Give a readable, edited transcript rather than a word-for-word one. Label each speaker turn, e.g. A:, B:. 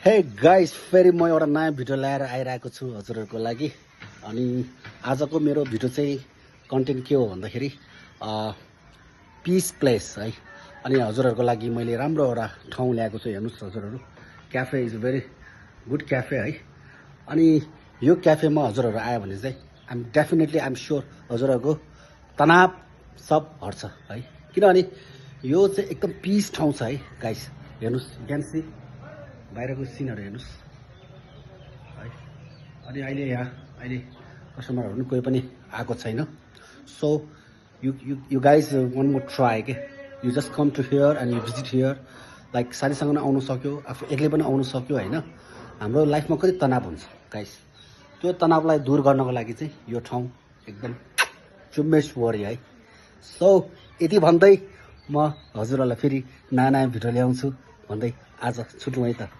A: Hey guys, फेरि म एउटा नयाँ भिडियो ल्याएर आइरहेको छु हजुरहरूको लागि। अनि आजको मेरो भिडियो चाहिँ कन्टेन्ट के हो भन्दाखेरि पिस प्लेस है। अनि हजुरहरूको लागि मैले राम्रो एउटा ठाउँ ल्याएको छु। हेर्नुहोस् हजुरहरू, cafe is very good cafe है। अनि यो क्याफेमा हजुरहरू आयो भने चाहिँ आइएम स्योर हजुरहरूको तनाव सब हट्छ है। किनभने यो चाहिँ एकदम पिस ठाउँ छ है गाइस। हेर्नुहोस्, क्यान बाहिरको सिनहरू हेर्नुहोस् है। अनि अहिले कस्टमरहरू पनि कोही पनि आएको छैन। So you guys one more try के you just come to here and you visit here. Like साथीसँग पनि आउनु सक्यो, आफू एक्लै पनि आउनु सक्यो होइन। हाम्रो लाइफमा कति तनाव हुन्छ गाइस, त्यो तनावलाई दूर गर्नको लागि चाहिँ यो ठाउँ एकदम चुम्मेश्वरी है। सो यति भन्दै म हजुरहरूलाई फेरि नयाँ भिडियो ल्याउँछु भन्दै आज छुट्यौँ है त।